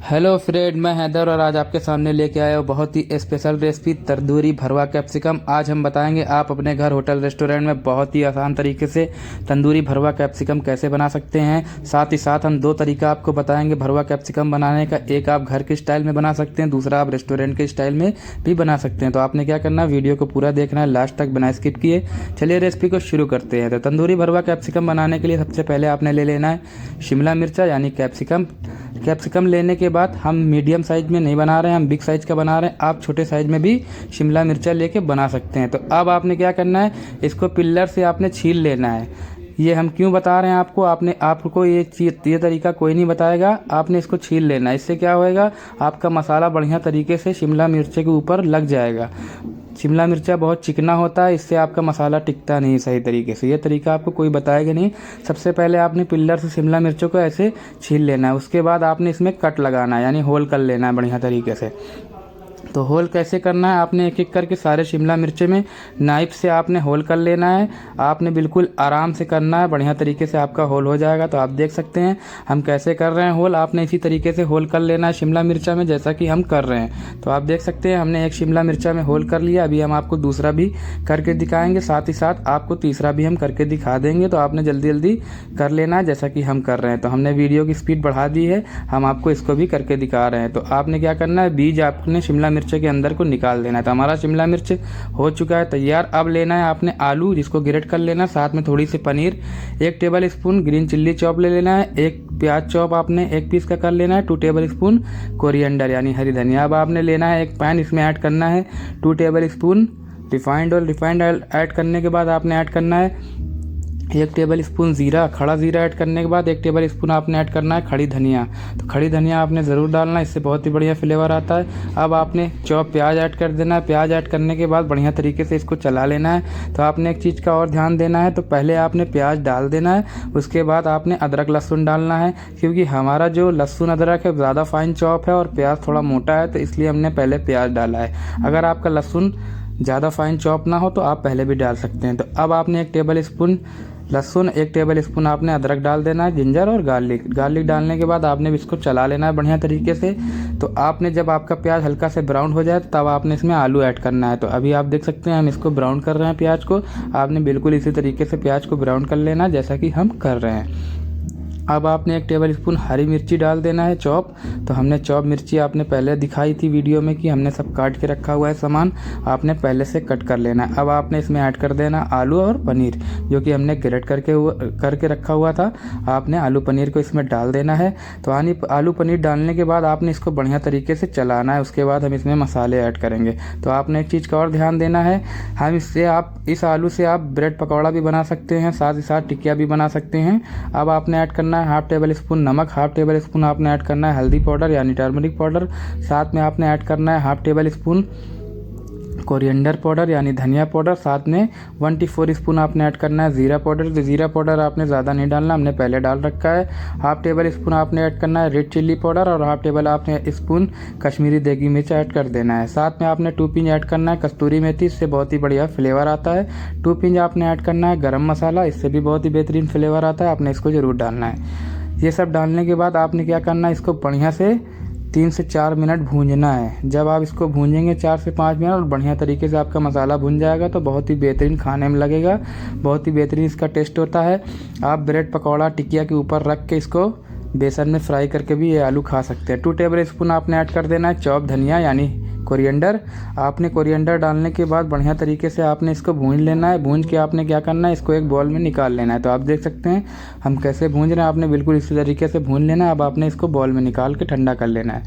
Hello friend, मैं हैदर और आज आपके सामने लेके आया हूँ बहुत ही स्पेशल रेसिपी तंदूरी भरवा कैप्सिकम। आज हम बताएंगे आप अपने घर, होटल, रेस्टोरेंट में बहुत ही आसान तरीके से तंदूरी भरवा कैप्सिकम कैसे बना सकते हैं। साथ ही साथ हम दो तरीका आपको बताएंगे भरवा कैप्सिकम बनाने का। एक आप घर के स्टाइल में बना सकते हैं, दूसरा आप रेस्टोरेंट के स्टाइल में भी बना सकते हैं। तो आपने क्या करना है, वीडियो को पूरा देखना है, लास्ट तक बिना स्किप किए। चलिए रेसिपी को शुरू करते हैं। तो तंदूरी भरवा कैप्सिकम बनाने के लिए सबसे पहले आपने ले लेना है शिमला मिर्चा यानी कैप्सिकम लेने के बाद हम मीडियम साइज में नहीं बना रहे हैं, हम बिग साइज का बना रहे हैं। आप छोटे साइज में भी शिमला मिर्चा लेके बना सकते हैं। तो अब आपने क्या करना है, इसको पिल्लर से आपने छील लेना है। ये हम क्यों बता रहे हैं आपको ये तरीका कोई नहीं बताएगा। आपने इसको छील लेना है। इससे क्या होएगा, आपका मसाला बढ़िया तरीके से शिमला मिर्चे के ऊपर लग जाएगा। शिमला मिर्चा बहुत चिकना होता है, इससे आपका मसाला टिकता नहीं सही तरीके से। ये तरीका आपको कोई बताएगा नहीं। सबसे पहले आपने पिल्लर से शिमला मिर्चों को ऐसे छील लेना है। उसके बाद आपने इसमें कट लगाना है, यानी होल कर लेना है बढ़िया तरीके से। तो होल कैसे करना है, आपने एक एक करके सारे शिमला मिर्चे में नाइफ से आपने होल कर लेना है। आपने बिल्कुल आराम से करना है, बढ़िया तरीके से आपका होल हो जाएगा। तो आप देख सकते हैं हम कैसे कर रहे हैं होल। आपने इसी तरीके से होल कर लेना है शिमला मिर्चा में, जैसा कि हम कर रहे हैं। तो आप देख सकते हैं हमने एक शिमला मिर्चा में होल कर लिया। अभी हम आपको दूसरा भी करके दिखाएंगे, साथ ही साथ आपको तीसरा भी हम करके दिखा देंगे। तो आपने जल्दी जल्दी कर लेना है जैसा कि हम कर रहे हैं। तो हमने वीडियो की स्पीड बढ़ा दी है, हम आपको इसको भी करके दिखा रहे हैं। तो आपने क्या करना है, बीज आपने शिमला मिर्च के अंदर को निकाल देना है। तो हमारा शिमला मिर्च हो चुका है तैयार। अब लेना है आपने आलू, जिसको ग्रेट कर लेना है, साथ में थोड़ी सी पनीर, 1 tablespoon green chilli chop ले लेना है, 1 प्याज चॉप आपने 1 पीस का कर लेना है, 2 टेबल स्पून कोरिएंडर यानी हरी धनिया। अब आपने लेना है एक पैन, इसमें ऐड करना है 2 table spoon refined oil. Refined oil add करने के बाद आपने ऐड करना है 1 टेबल स्पून जीरा, खड़ा जीरा ऐड करने के बाद 1 टेबल स्पून आपने ऐड करना है खड़ी धनिया। तो खड़ी धनिया आपने ज़रूर डालना है, इससे बहुत ही बढ़िया फ्लेवर आता है। अब आपने चॉप प्याज ऐड कर देना है। प्याज ऐड करने के बाद बढ़िया तरीके से इसको चला लेना है। तो आपने एक चीज़ का और ध्यान देना है, तो पहले आपने प्याज डाल देना है, उसके बाद आपने अदरक लहसुन डालना है। क्योंकि हमारा जो लहसुन अदरक है ज़्यादा फाइन चॉप है और प्याज थोड़ा मोटा है, तो इसलिए हमने पहले प्याज डाला है। अगर आपका लहसुन ज़्यादा फाइन चॉप ना हो तो आप पहले भी डाल सकते हैं। तो अब आपने 1 टेबल स्पून लहसुन, 1 टेबल स्पून आपने अदरक डाल देना है, जिंजर और गार्लिक डालने के बाद आपने इसको चला लेना है बढ़िया तरीके से। तो आपने जब आपका प्याज हल्का से ब्राउन हो जाए तब आपने इसमें आलू ऐड करना है। तो अभी आप देख सकते हैं हम इसको ब्राउन कर रहे हैं प्याज को। आपने बिल्कुल इसी तरीके से प्याज को ब्राउन कर लेना जैसा कि हम कर रहे हैं। अब आपने 1 टेबल स्पून हरी मिर्ची डाल देना है चॉप। तो हमने चॉप मिर्ची आपने पहले दिखाई थी वीडियो में कि हमने सब काट के रखा हुआ है सामान, आपने पहले से कट कर लेना है। अब आपने इसमें ऐड कर देना आलू और पनीर, जो कि हमने ग्रेट करके रखा हुआ था। आपने आलू पनीर को इसमें डाल देना है। तो आलू पनीर डालने के बाद आपने इसको बढ़िया तरीके से चलाना है। उसके बाद हम इसमें मसाले ऐड करेंगे। तो आपने एक चीज़ का और ध्यान देना है, हम इस आलू से आप ब्रेड पकौड़ा भी बना सकते हैं, साथ ही साथ टिकिया भी बना सकते हैं। अब आपने ऐड करना है 1/2 टेबल स्पून नमक, 1/2 टेबल स्पून आपने ऐड करना है हल्दी पाउडर यानी टर्मरिक पाउडर, साथ में आपने ऐड करना है 1/2 टेबल स्पून कोरिएंडर पाउडर यानी धनिया पाउडर, साथ में 1 स्पून आपने ऐड करना है जीरा पाउडर। तो जीरा पाउडर आपने ज़्यादा नहीं डालना, हमने पहले डाल रखा है। 1/2 टेबल स्पून आपने ऐड करना है रेड चिल्ली पाउडर और 1/2 टेबल आपने स्पून कश्मीरी देगी मिर्च ऐड कर देना है। साथ में आपने 2 पिंच ऐड करना है कस्तूरी मेथी, इससे बहुत ही बढ़िया फ्लेवर आता है। 2 पिंच आपने ऐड करना है गरम मसाला, इससे भी बहुत ही बेहतरीन फ्लेवर आता है, आपने इसको ज़रूर डालना है। ये सब डालने के बाद आपने क्या करना है, इसको बढ़िया से 3 से 4 मिनट भूंजना है। जब आप इसको भूंजेंगे 4 से 5 मिनट और बढ़िया तरीके से आपका मसाला भुन जाएगा तो बहुत ही बेहतरीन खाने में लगेगा, बहुत ही बेहतरीन इसका टेस्ट होता है। आप ब्रेड पकौड़ा टिकिया के ऊपर रख के इसको बेसन में फ्राई करके भी ये आलू खा सकते हैं। 2 टेबल स्पून आपने ऐड कर देना है चॉप धनिया यानी कोरिएंडर। आपने कोरिएंडर डालने के बाद बढ़िया तरीके से आपने इसको भूंज लेना है। भूंज के आपने क्या करना है, इसको एक बॉल में निकाल लेना है। तो आप देख सकते हैं हम कैसे भूंज रहे हैं, आपने बिल्कुल इसी तरीके से भूंज लेना है। अब आपने इसको बॉल में निकाल के ठंडा कर लेना है।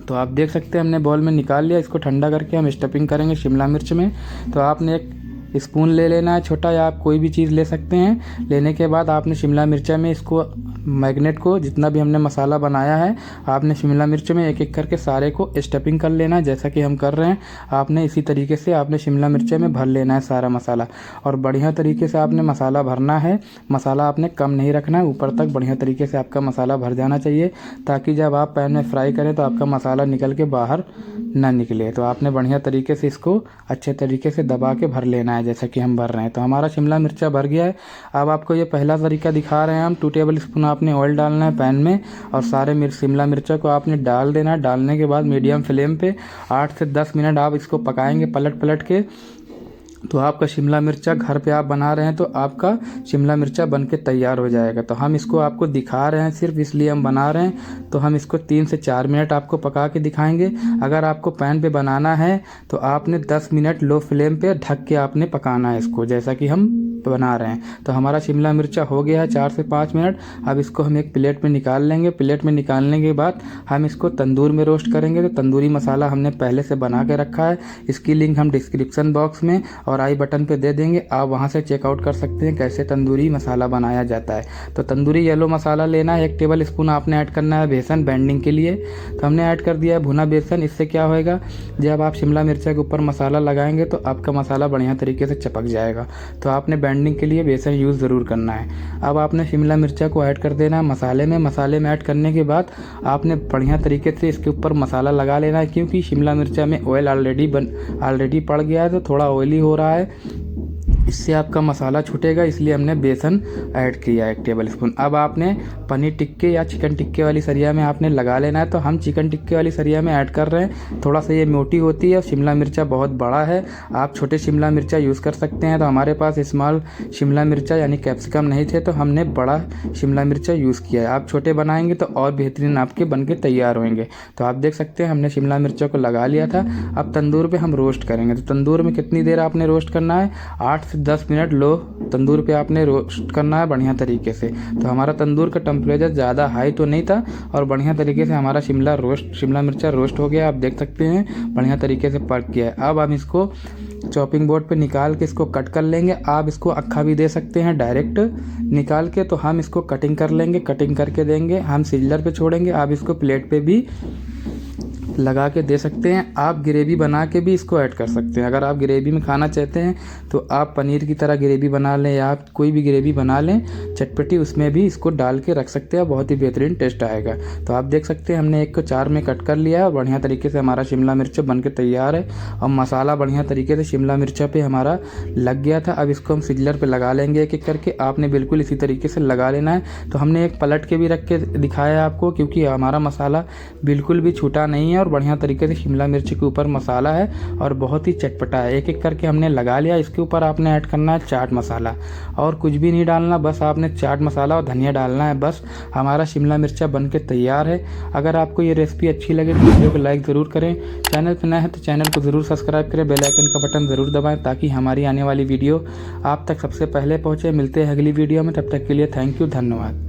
तो आप देख सकते हैं हमने बॉल में निकाल लिया। इसको ठंडा करके हम स्टफिंग करेंगे शिमला मिर्च में। तो आपने एक स्पून ले लेना है छोटा, या आप कोई भी चीज़ ले सकते हैं। लेने के बाद आपने शिमला मिर्चा में इसको मैग्नेट को, जितना भी हमने मसाला बनाया है, आपने शिमला मिर्च में एक एक करके सारे को स्टफिंग कर लेना है जैसा कि हम कर रहे हैं। आपने इसी तरीके से आपने शिमला मिर्चे में भर लेना है सारा मसाला, और बढ़िया तरीके से आपने मसाला भरना है। मसाला आपने कम नहीं रखना है, ऊपर तक बढ़िया तरीके से आपका मसाला भर जाना चाहिए, ताकि जब आप पैन में फ्राई करें तो आपका मसाला निकल के बाहर ना निकले। तो आपने बढ़िया तरीके से इसको अच्छे तरीके से दबा के भर लेना है। है, जैसा कि हम भर रहे हैं। तो हमारा शिमला मिर्चा भर गया है। अब आपको ये पहला तरीका दिखा रहे हैं हम। 2 टेबल स्पून आपने ऑयल डालना है पैन में और सारे शिमला मिर्चा को आपने डाल देना है। डालने के बाद मीडियम फ्लेम पे 8 से 10 मिनट आप इसको पकाएंगे पलट पलट के। तो आपका शिमला मिर्चा घर पे आप बना रहे हैं तो आपका शिमला मिर्चा बन के तैयार हो जाएगा। तो हम इसको आपको दिखा रहे हैं सिर्फ इसलिए हम बना रहे हैं। तो हम इसको 3 से 4 मिनट आपको पका के दिखाएंगे। अगर आपको पैन पे बनाना है तो आपने 10 मिनट लो फ्लेम पे ढक के आपने पकाना है इसको, जैसा कि हम बना रहे हैं। तो हमारा शिमला मिर्चा हो गया है 4 से 5 मिनट। अब इसको हम एक प्लेट में निकाल लेंगे। प्लेट में निकालने के बाद हम इसको तंदूर में रोस्ट करेंगे। तो तंदूरी मसाला हमने पहले से बना के रखा है, इसकी लिंक हम डिस्क्रिप्शन बॉक्स में और आई बटन पे दे देंगे। आप वहां से चेकआउट कर सकते हैं कैसे तंदूरी मसाला बनाया जाता है। तो तंदूरी येलो मसाला लेना है। 1 टेबल स्पून आपने ऐड करना है बेसन बाइंडिंग के लिए। तो हमने ऐड कर दिया है भुना बेसन। इससे क्या होएगा, जब आप शिमला मिर्चा के ऊपर मसाला लगाएंगे तो आपका मसाला बढ़िया तरीके से चिपक जाएगा। तो आपने बाइंडिंग के लिए बेसन यूज़ ज़रूर करना है। अब आपने शिमला मिर्चा को ऐड कर देना है मसाले में। मसाले में ऐड करने के बाद आपने बढ़िया तरीके से इसके ऊपर मसाला लगा लेना है, क्योंकि शिमला मिर्चा में ऑयल ऑलरेडी पड़ गया है तो थोड़ा ऑयली हो रहा है, इससे आपका मसाला छूटेगा, इसलिए हमने बेसन ऐड किया 1 टेबल स्पून। अब आपने पनीर टिक्के या चिकन टिक्के वाली सरिया में आपने लगा लेना है। तो हम चिकन टिक्के वाली सरिया में ऐड कर रहे हैं। थोड़ा सा ये मोटी होती है और शिमला मिर्चा बहुत बड़ा है। आप छोटे शिमला मिर्चा यूज़ कर सकते हैं। तो हमारे पास स्मॉल शिमला मिर्चा यानी कैप्सिकम नहीं थे तो हमने बड़ा शिमला मिर्चा यूज़ किया है। आप छोटे बनाएंगे तो और बेहतरीन आपके बन के तैयार होंगे। तो आप देख सकते हैं हमने शिमला मिर्चा को लगा लिया था। अब तंदूर पे हम रोस्ट करेंगे। तो तंदूर में कितनी देर आपने रोस्ट करना है, 8 से 10 मिनट लो तंदूर पे आपने रोस्ट करना है बढ़िया तरीके से। तो हमारा तंदूर का टेम्परेचर ज़्यादा हाई तो नहीं था और बढ़िया तरीके से हमारा शिमला मिर्चा रोस्ट हो गया। आप देख सकते हैं बढ़िया तरीके से पक गया है। अब हम इसको चॉपिंग बोर्ड पे निकाल के इसको कट कर लेंगे। आप इसको अक्खा भी दे सकते हैं डायरेक्ट निकाल के। तो हम इसको कटिंग कर लेंगे, कटिंग करके देंगे, हम सिजलर पे छोड़ेंगे। आप इसको प्लेट पे भी लगा के दे सकते हैं। आप ग्रेवी बना के भी इसको ऐड कर सकते हैं। अगर आप ग्रेवी में खाना चाहते हैं तो आप पनीर की तरह ग्रेवी बना लें या आप कोई भी ग्रेवी बना लें चटपटी, उसमें भी इसको डाल के रख सकते हैं, बहुत ही बेहतरीन टेस्ट आएगा। तो आप देख सकते हैं हमने 1 को 4 में कट कर लिया है। बढ़िया तरीके से हमारा शिमला मिर्चा बन के तैयार है और मसाला बढ़िया तरीके से शिमला मिर्चा पे हमारा लग गया था। अब इसको हम सिजलर पे लगा लेंगे एक एक करके। आपने बिल्कुल इसी तरीके से लगा लेना है। तो हमने एक पलट के भी रख के दिखाया आपको, क्योंकि हमारा मसाला बिल्कुल भी छूटा नहीं है और बढ़िया तरीके से शिमला मिर्च के ऊपर मसाला है और बहुत ही चटपटा है। एक एक करके हमने लगा लिया। इसके ऊपर आपने ऐड करना है चाट मसाला और कुछ भी नहीं डालना, बस आपने चाट मसाला और धनिया डालना है। बस हमारा शिमला मिर्चा बन के तैयार है। अगर आपको ये रेसिपी अच्छी लगे तो वीडियो को लाइक ज़रूर करें। चैनल पर नए हैं तो चैनल को ज़रूर सब्सक्राइब करें, बेल आइकन का बटन ज़रूर दबाएं ताकि हमारी आने वाली वीडियो आप तक सबसे पहले पहुँचे। मिलते हैं अगली वीडियो में, तब तक के लिए थैंक यू, धन्यवाद।